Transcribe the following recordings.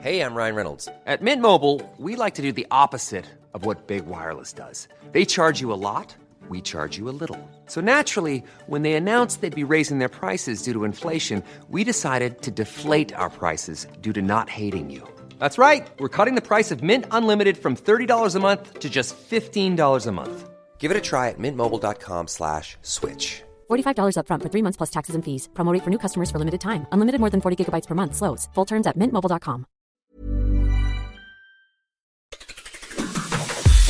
Hey, I'm Ryan Reynolds. At Mint Mobile, we like to do the opposite of what Big Wireless does. They charge you a lot, we charge you a little. So naturally, when they announced they'd be raising their prices due to inflation, we decided to deflate our prices due to not hating you. That's right. We're cutting the price of Mint Unlimited from $30 a month to just $15 a month. Give it a try at mintmobile.com/switch. $45 up front for 3 months plus taxes and fees. Promo rate for new customers for limited time. Unlimited more than 40 gigabytes per month. Slows full terms at mintmobile.com.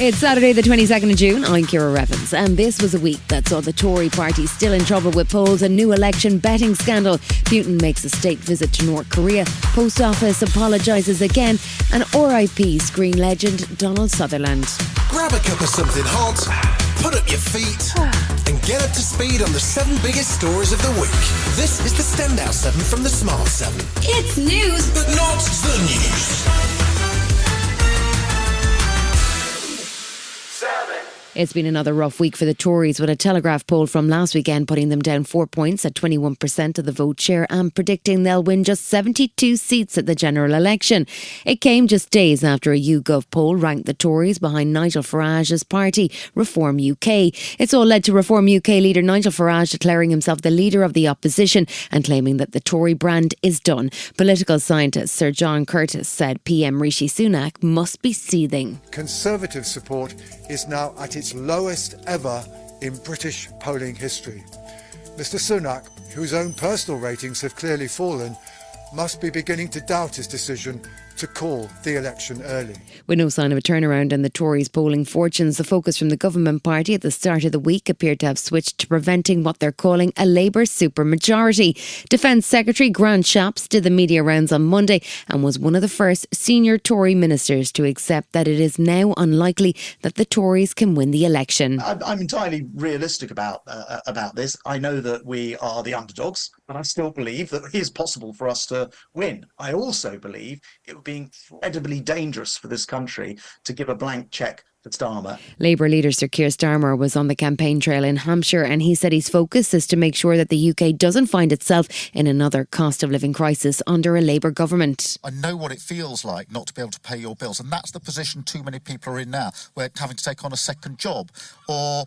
It's Saturday the 22nd of June. I'm Ciara Revens, and this was a week that saw the Tory party still in trouble with polls, a new election betting scandal. Putin makes a state visit to North Korea. Post Office apologises again, and RIP screen legend Donald Sutherland. Grab a cup of something hot, put up your feet, and get up to speed on the 7 biggest stories of the week. This is the Standout 7 from the Smart 7. It's news, but not the news. It's been another rough week for the Tories, with a Telegraph poll from last weekend putting them down 4 points at 21% of the vote share and predicting they'll win just 72 seats at the general election. It came just days after a YouGov poll ranked the Tories behind Nigel Farage's party, Reform UK. It's all led to Reform UK leader Nigel Farage declaring himself the leader of the opposition and claiming that the Tory brand is done. Political scientist Sir John Curtis said PM Rishi Sunak must be seething. Conservative support is now at its lowest ever in British polling history. Mr Sunak, whose own personal ratings have clearly fallen, must be beginning to doubt his decision to call the election early. With no sign of a turnaround in the Tories' polling fortunes, the focus from the government party at the start of the week appeared to have switched to preventing what they're calling a Labour supermajority. Defence Secretary Grant Shapps did the media rounds on Monday and was one of the first senior Tory ministers to accept that it is now unlikely that the Tories can win the election. I'm entirely realistic about this. I know that we are the underdogs, but I still believe that it is possible for us to win. I also believe it would be incredibly dangerous for this country to give a blank cheque to Starmer. Labour leader Sir Keir Starmer was on the campaign trail in Hampshire, and he said his focus is to make sure that the UK doesn't find itself in another cost of living crisis under a Labour government. I know what it feels like not to be able to pay your bills, and that's the position too many people are in now. We're having to take on a second job, or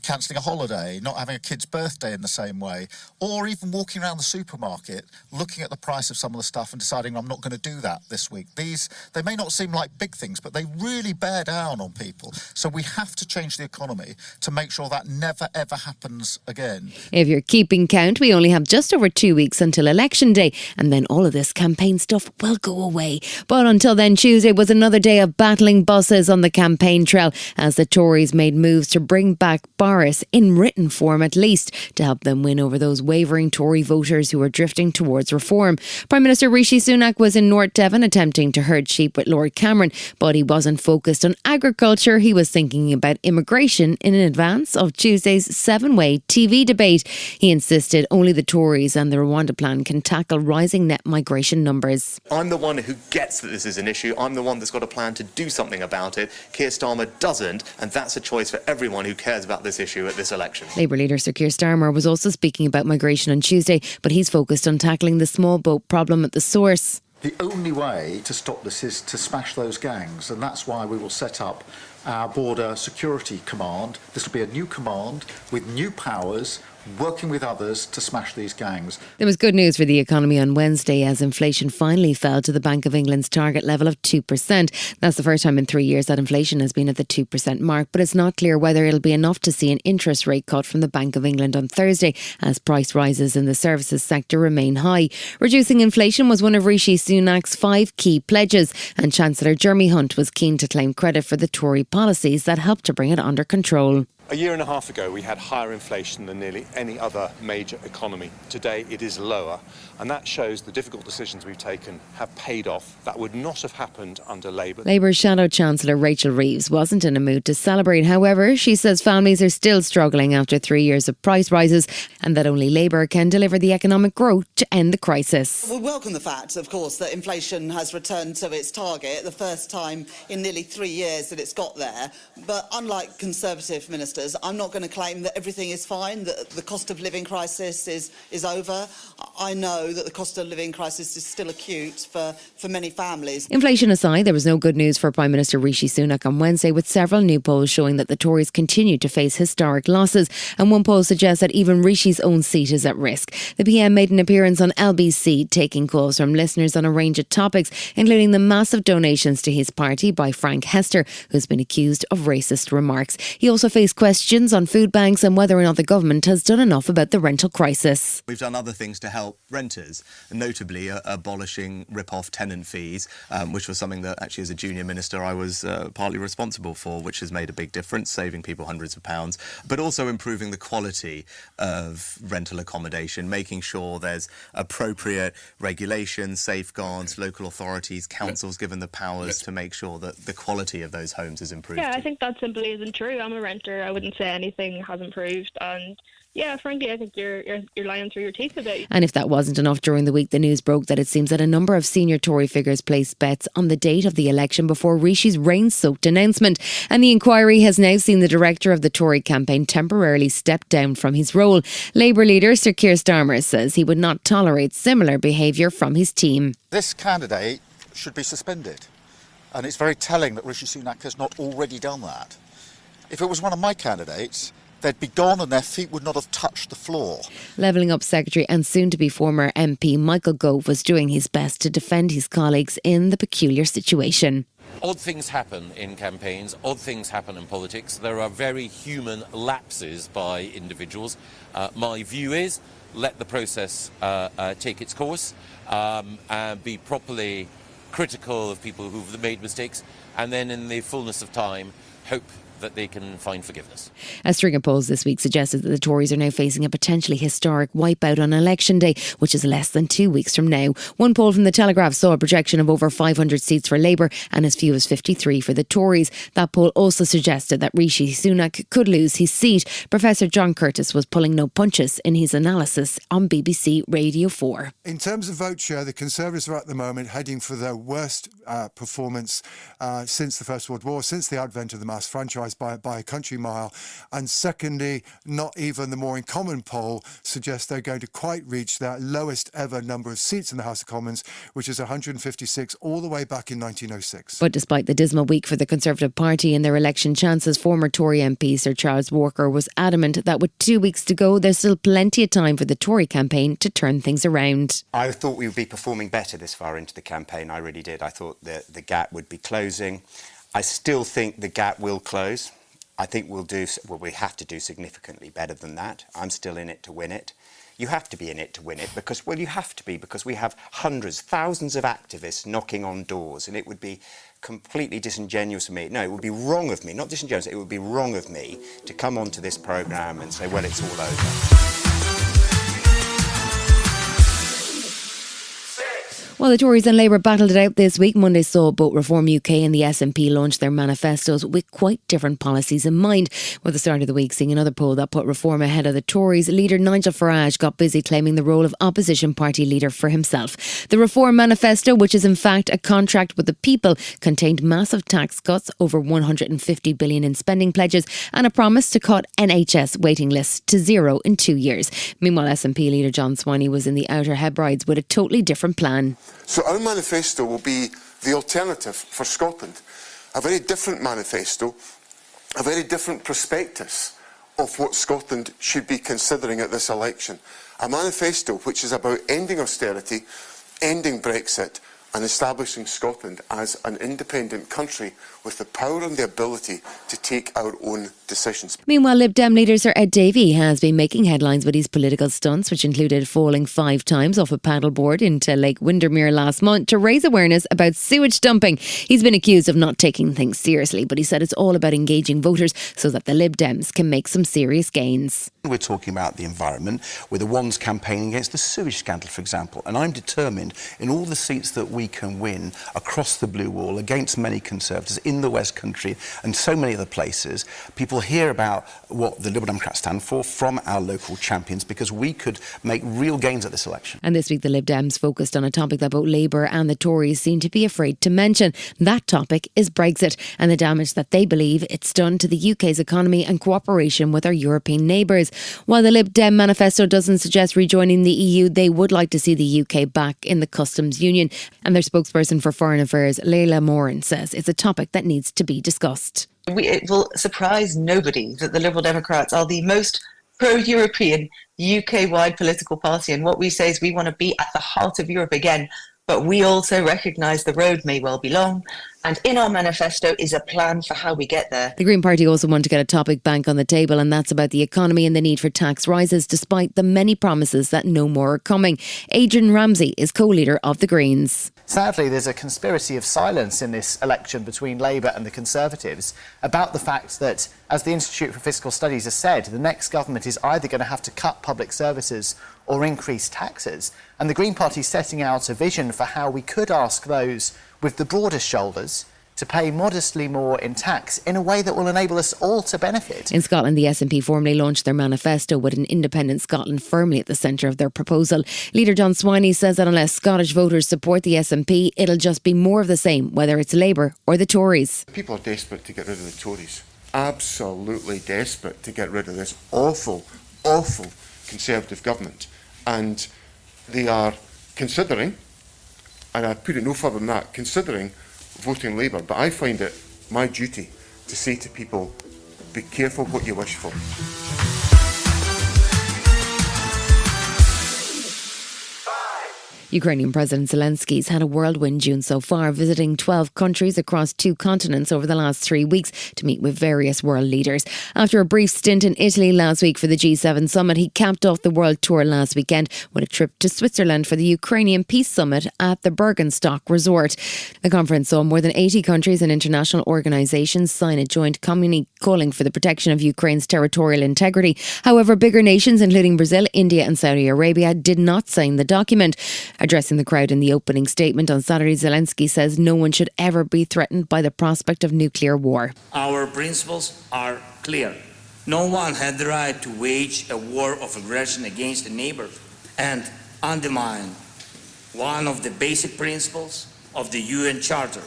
cancelling a holiday, not having a kid's birthday in the same way, or even walking around the supermarket looking at the price of some of the stuff and deciding I'm not going to do that this week. They may not seem like big things, but they really bear down on people. So we have to change the economy to make sure that never ever happens again. If you're keeping count, we only have just over 2 weeks until election day, and then all of this campaign stuff will go away. But until then, Tuesday was another day of battling buses on the campaign trail as the Tories made moves to bring back Boris, in written form at least, to help them win over those wavering Tory voters who are drifting towards reform. Prime Minister Rishi Sunak was in North Devon attempting to herd sheep with Lord Cameron, but he wasn't focused on agriculture. He was thinking about immigration in advance of Tuesday's 7-way TV debate. He insisted only the Tories and the Rwanda plan can tackle rising net migration numbers. I'm the one who gets that this is an issue. I'm the one that's got a plan to do something about it. Keir Starmer doesn't, and that's a choice for everyone who cares about this issue at this election. Labour leader Sir Keir Starmer was also speaking about migration on Tuesday, but he's focused on tackling the small boat problem at the source. The only way to stop this is to smash those gangs, and that's why we will set up our Border Security Command. This will be a new command with new powers, working with others to smash these gangs. There was good news for the economy on Wednesday as inflation finally fell to the Bank of England's target level of 2%. That's the first time in 3 years that inflation has been at the 2% mark, but it's not clear whether it'll be enough to see an interest rate cut from the Bank of England on Thursday as price rises in the services sector remain high. Reducing inflation was one of Rishi Sunak's 5 key pledges, and Chancellor Jeremy Hunt was keen to claim credit for the Tory policies that helped to bring it under control. A year and a half ago, we had higher inflation than nearly any other major economy. Today, it is lower, and that shows the difficult decisions we've taken have paid off. That would not have happened under Labour. Labour's Shadow Chancellor Rachel Reeves wasn't in a mood to celebrate. However, she says families are still struggling after 3 years of price rises and that only Labour can deliver the economic growth to end the crisis. We welcome the fact, of course, that inflation has returned to its target, the first time in nearly 3 years that it's got there. But unlike Conservative Minister ministers. I'm not going to claim that everything is fine, that the cost of living crisis is over. I know that the cost of living crisis is still acute for many families. Inflation aside, there was no good news for Prime Minister Rishi Sunak on Wednesday, with several new polls showing that the Tories continue to face historic losses, and one poll suggests that even Rishi's own seat is at risk. The PM made an appearance on LBC, taking calls from listeners on a range of topics, including the massive donations to his party by Frank Hester, who's been accused of racist remarks. He also faced questions on food banks and whether or not the government has done enough about the rental crisis. We've done other things to help renters, notably abolishing rip-off tenant fees, which was something that actually as a junior minister I was partly responsible for, which has made a big difference, saving people hundreds of pounds, but also improving the quality of rental accommodation, making sure there's appropriate regulations, safeguards, local authorities, councils given the powers to make sure that the quality of those homes is improved. Yeah, I think that simply isn't true. I'm a renter. I wouldn't say anything has improved, and yeah, frankly, I think you're lying through your teeth a bit. And if that wasn't enough, during the week the news broke that it seems that a number of senior Tory figures placed bets on the date of the election before Rishi's rain-soaked announcement. And the inquiry has now seen the director of the Tory campaign temporarily step down from his role. Labour leader Sir Keir Starmer says he would not tolerate similar behaviour from his team. This candidate should be suspended. And it's very telling that Rishi Sunak has not already done that. If it was one of my candidates, they'd be gone and their feet would not have touched the floor. Levelling Up Secretary and soon-to-be former MP Michael Gove was doing his best to defend his colleagues in the peculiar situation. Odd things happen in campaigns, odd things happen in politics. There are very human lapses by individuals. My view is let the process take its course and be properly critical of people who've made mistakes, and then in the fullness of time hope that they can find forgiveness. A string of polls this week suggested that the Tories are now facing a potentially historic wipeout on election day, which is less than 2 weeks from now. One poll from the Telegraph saw a projection of over 500 seats for Labour and as few as 53 for the Tories. That poll also suggested that Rishi Sunak could lose his seat. Professor John Curtis was pulling no punches in his analysis on BBC Radio 4. In terms of vote share, the Conservatives are at the moment heading for their worst performance since the First World War, since the advent of the mass franchise by a country mile. And secondly, not even the More in Common poll suggests they're going to quite reach their lowest ever number of seats in the House of Commons, which is 156 all the way back in 1906. But despite the dismal week for the Conservative Party and their election chances, former Tory MP Sir Charles Walker was adamant that with 2 weeks to go, there's still plenty of time for the Tory campaign to turn things around. I thought we would be performing better this far into the campaign. I really did. I thought that the gap would be closing. I still think the gap will close. I think we have to do significantly better than that. I'm still in it to win it. You have to be in it to win it because, well, you have to be because we have hundreds, thousands of activists knocking on doors, and it would be completely disingenuous of me. No, it would be wrong of me, not disingenuous, it would be wrong of me to come onto this programme and say, well, it's all over. Well, the Tories and Labour battled it out this week. Monday saw both Reform UK and the SNP launch their manifestos with quite different policies in mind. With the start of the week seeing another poll that put Reform ahead of the Tories, leader Nigel Farage got busy claiming the role of opposition party leader for himself. The Reform manifesto, which is in fact a contract with the people, contained massive tax cuts, over 150 billion in spending pledges, and a promise to cut NHS waiting lists to zero in 2 years. Meanwhile, SNP leader John Swaney was in the Outer Hebrides with a totally different plan. So our manifesto will be the alternative for Scotland. A very different manifesto, a very different prospectus of what Scotland should be considering at this election. A manifesto which is about ending austerity, ending Brexit, and establishing Scotland as an independent country with the power and the ability to take our own decisions. Meanwhile, Lib Dem leader Sir Ed Davey has been making headlines with his political stunts, which included falling 5 times off a paddleboard into Lake Windermere last month to raise awareness about sewage dumping. He's been accused of not taking things seriously, but he said it's all about engaging voters so that the Lib Dems can make some serious gains. We're talking about the environment. We're the ones campaigning against the sewage scandal, for example. And I'm determined in all the seats that we we can win across the blue wall against many Conservatives in the West Country and so many other places. People hear about what the Liberal Democrats stand for from our local champions, because we could make real gains at this election. And this week the Lib Dems focused on a topic that both Labour and the Tories seem to be afraid to mention. That topic is Brexit and the damage that they believe it's done to the UK's economy and cooperation with our European neighbours. While the Lib Dem manifesto doesn't suggest rejoining the EU, they would like to see the UK back in the customs union. And their spokesperson for Foreign Affairs, Leila Moran, says it's a topic that needs to be discussed. It will surprise nobody that the Liberal Democrats are the most pro-European UK-wide political party, and what we say is we want to be at the heart of Europe again, but we also recognise the road may well be long, and in our manifesto is a plan for how we get there. The Green Party also want to get a topic bank on the table, and that's about the economy and the need for tax rises, despite the many promises that no more are coming. Adrian Ramsey is co-leader of the Greens. Sadly, there's a conspiracy of silence in this election between Labour and the Conservatives about the fact that, as the Institute for Fiscal Studies has said, the next government is either going to have to cut public services or increase taxes. And the Green Party is setting out a vision for how we could ask those with the broadest shoulders to pay modestly more in tax in a way that will enable us all to benefit. In Scotland, the SNP formally launched their manifesto with an independent Scotland firmly at the centre of their proposal. Leader John Swiney says that unless Scottish voters support the SNP, it'll just be more of the same, whether it's Labour or the Tories. People are desperate to get rid of the Tories. Absolutely desperate to get rid of this awful, awful Conservative government. And they are considering, and I put it no further than that, considering voting Labour, but I find it my duty to say to people, be careful what you wish for. Ukrainian President Zelensky's had a whirlwind June so far, visiting 12 countries across 2 continents over the last 3 weeks to meet with various world leaders. After a brief stint in Italy last week for the G7 summit, he capped off the world tour last weekend with a trip to Switzerland for the Ukrainian Peace Summit at the Bergenstock Resort. The conference saw more than 80 countries and international organisations sign a joint communique calling for the protection of Ukraine's territorial integrity. However, bigger nations, including Brazil, India and Saudi Arabia, did not sign the document. Addressing the crowd in the opening statement on Saturday, Zelensky says no one should ever be threatened by the prospect of nuclear war. Our principles are clear. No one had the right to wage a war of aggression against a neighbor and undermine one of the basic principles of the UN Charter,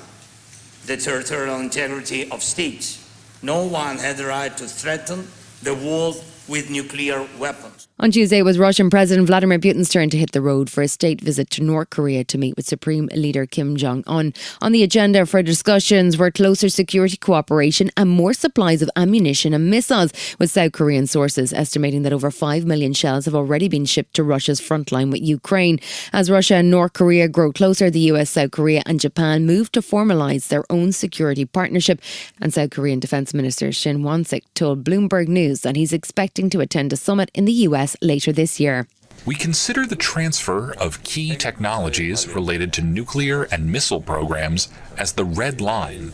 the territorial integrity of states. No one had the right to threaten the world with nuclear weapons. On Tuesday, it was Russian President Vladimir Putin's turn to hit the road for a state visit to North Korea to meet with Supreme Leader Kim Jong-un. On the agenda for discussions were closer security cooperation and more supplies of ammunition and missiles, with South Korean sources estimating that over 5 million shells have already been shipped to Russia's front line with Ukraine. As Russia and North Korea grow closer, the US, South Korea and Japan move to formalise their own security partnership. And South Korean Defence Minister Shin Won-sik told Bloomberg News that he's expecting to attend a summit in the US later this year. We consider the transfer of key technologies related to nuclear and missile programs as the red line.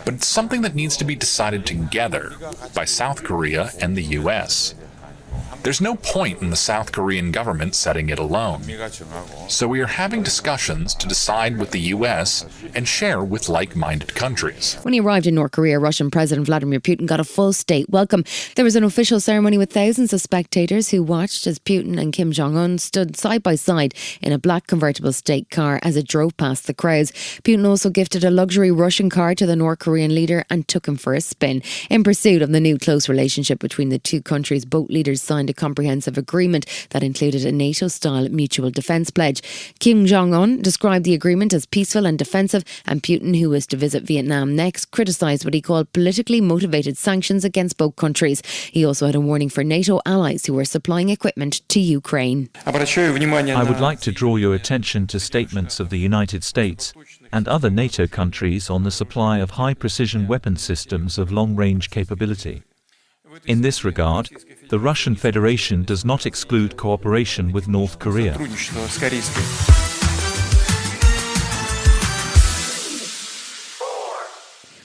But it's something that needs to be decided together by South Korea and the US. There's no point in the South Korean government setting it alone. So we are having discussions to decide with the US and share with like-minded countries. When he arrived in North Korea, Russian President Vladimir Putin got a full state welcome. There was an official ceremony with thousands of spectators who watched as Putin and Kim Jong-un stood side by side in a black convertible state car as it drove past the crowds. Putin also gifted a luxury Russian car to the North Korean leader and took him for a spin. In pursuit of the new close relationship between the two countries, both leaders signed a comprehensive agreement that included a NATO-style mutual defence pledge. Kim Jong-un described the agreement as peaceful and defensive, and Putin, who is to visit Vietnam next, criticised what he called politically motivated sanctions against both countries. He also had a warning for NATO allies who were supplying equipment to Ukraine. I would like to draw your attention to statements of the United States and other NATO countries on the supply of high-precision weapon systems of long-range capability. In this regard, the Russian Federation does not exclude cooperation with North Korea.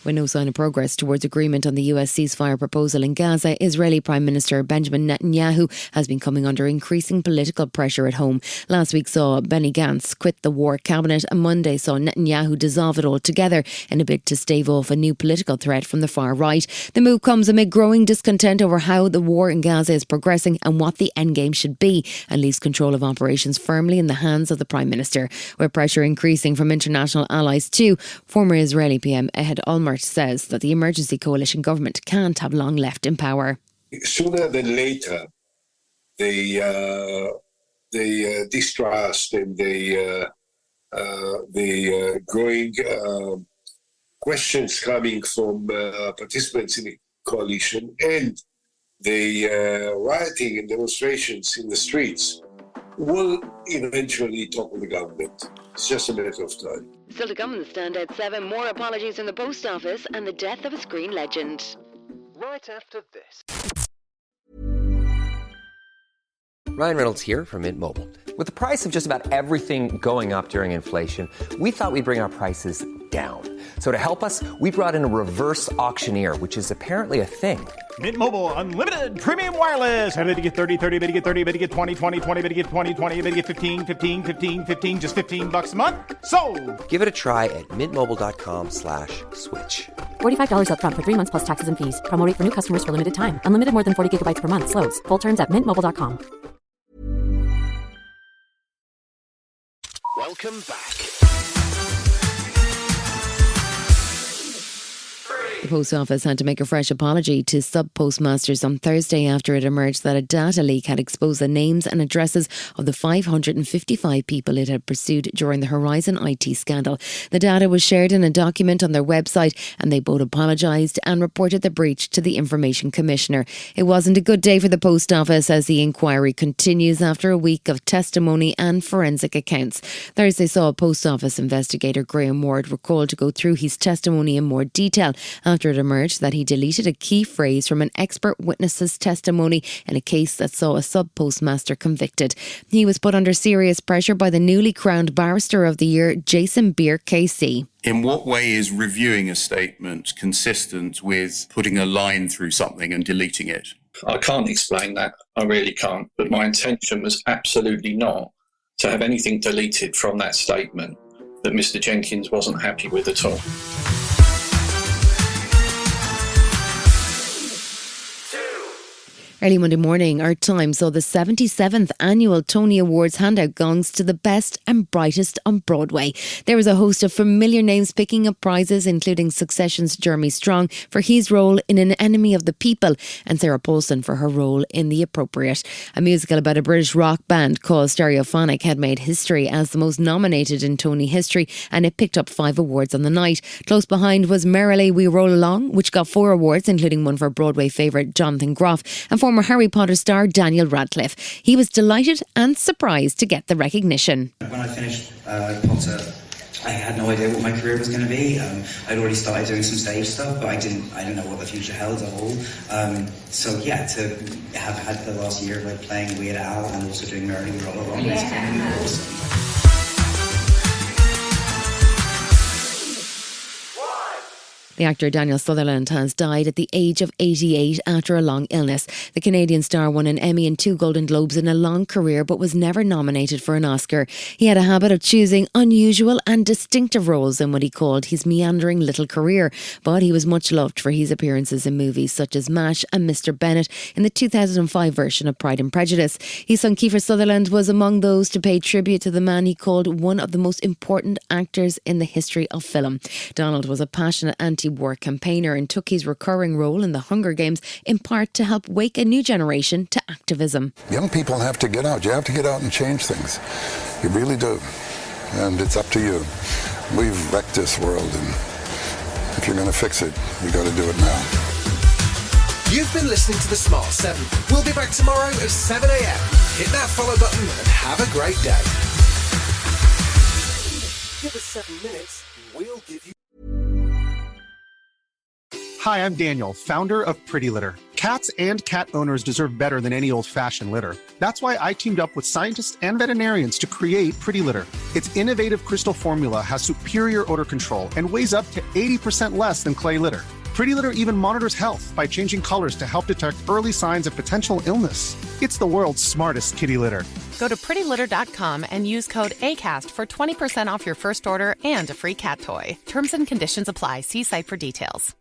With no sign of progress towards agreement on the US ceasefire proposal in Gaza, Israeli Prime Minister Benjamin Netanyahu has been coming under increasing political pressure at home. Last week saw Benny Gantz quit the war cabinet, and Monday saw Netanyahu dissolve it altogether in a bid to stave off a new political threat from the far right. The move comes amid growing discontent over how the war in Gaza is progressing and what the endgame should be, and leaves control of operations firmly in the hands of the Prime Minister. With pressure increasing from international allies too, former Israeli PM Ehud Olmert says that the emergency coalition government can't have long left in power. Sooner than later, the distrust and the growing questions coming from participants in the coalition and the rioting and demonstrations in the streets will eventually topple the government. It's just a matter of time. Still to come in the Standout 7, more apologies from the post office and the death of a screen legend. Right after this. Ryan Reynolds here from Mint Mobile. With the price of just about everything going up during inflation, we thought we'd bring our prices down. So to help us, we brought in a reverse auctioneer, which is apparently a thing. Mint Mobile Unlimited Premium Wireless. How to get 30, 30, bit to get 30, bit to get 20, 20, 20, bit to get 20, 20, bit to get 15, 15, 15, 15, just $15 a month? Sold! Give it a try at mintmobile.com/switch. $45 up front for 3 months plus taxes and fees. Promo rate for new customers for limited time. Unlimited more than 40 gigabytes per month. Slows full terms at mintmobile.com. Welcome back. The Post Office had to make a fresh apology to sub-postmasters on Thursday after it emerged that a data leak had exposed the names and addresses of the 555 people it had pursued during the Horizon IT scandal. The data was shared in a document on their website, and they both apologised and reported the breach to the Information Commissioner. It wasn't a good day for the Post Office as the inquiry continues after a week of testimony and forensic accounts. Thursday saw Post Office investigator Graham Ward recalled to go through his testimony in more detail after it emerged that he deleted a key phrase from an expert witness's testimony in a case that saw a sub-postmaster convicted. He was put under serious pressure by the newly crowned Barrister of the Year, Jason Beer KC. In what way is reviewing a statement consistent with putting a line through something and deleting it? I can't explain that. I really can't. But my intention was absolutely not to have anything deleted from that statement that Mr. Jenkins wasn't happy with at all. Early Monday morning, our time saw the 77th annual Tony Awards hand out gongs to the best and brightest on Broadway. There was a host of familiar names picking up prizes, including Succession's Jeremy Strong for his role in An Enemy of the People and Sarah Paulson for her role in The Appropriate. A musical about a British rock band called Stereophonic had made history as the most nominated in Tony history, and it picked up 5 awards on the night. Close behind was Merrily We Roll Along, which got 4 awards, including one for Broadway favourite Jonathan Groff and former Harry Potter star Daniel Radcliffe. He was delighted and surprised to get the recognition. When I finished Potter, I had no idea what my career was going to be. I'd already started doing some stage stuff, but I didn't know what the future held at all. So yeah, to have had the last year like playing Weird Al and also doing Merrily We Roll Along is awesome. The actor Daniel Sutherland has died at the age of 88 after a long illness. The Canadian star won an Emmy and 2 Golden Globes in a long career but was never nominated for an Oscar. He had a habit of choosing unusual and distinctive roles in what he called his meandering little career, but he was much loved for his appearances in movies such as MASH and Mr. Bennett in the 2005 version of Pride and Prejudice. His son Kiefer Sutherland was among those to pay tribute to the man he called one of the most important actors in the history of film. Donald was a passionate anti-war campaigner and took his recurring role in the Hunger Games in part to help wake a new generation to activism. Young people have to get out. You have to get out and change things. You really do. And it's up to you. We've wrecked this world, and if you're going to fix it, you got to do it now. You've been listening to The Smart 7. We'll be back tomorrow at 7 a.m. Hit that follow button and have a great day. Give us 7 minutes and we'll give you... Hi, I'm Daniel, founder of Pretty Litter. Cats and cat owners deserve better than any old-fashioned litter. That's why I teamed up with scientists and veterinarians to create Pretty Litter. Its innovative crystal formula has superior odor control and weighs up to 80% less than clay litter. Pretty Litter even monitors health by changing colors to help detect early signs of potential illness. It's the world's smartest kitty litter. Go to prettylitter.com and use code ACAST for 20% off your first order and a free cat toy. Terms and conditions apply. See site for details.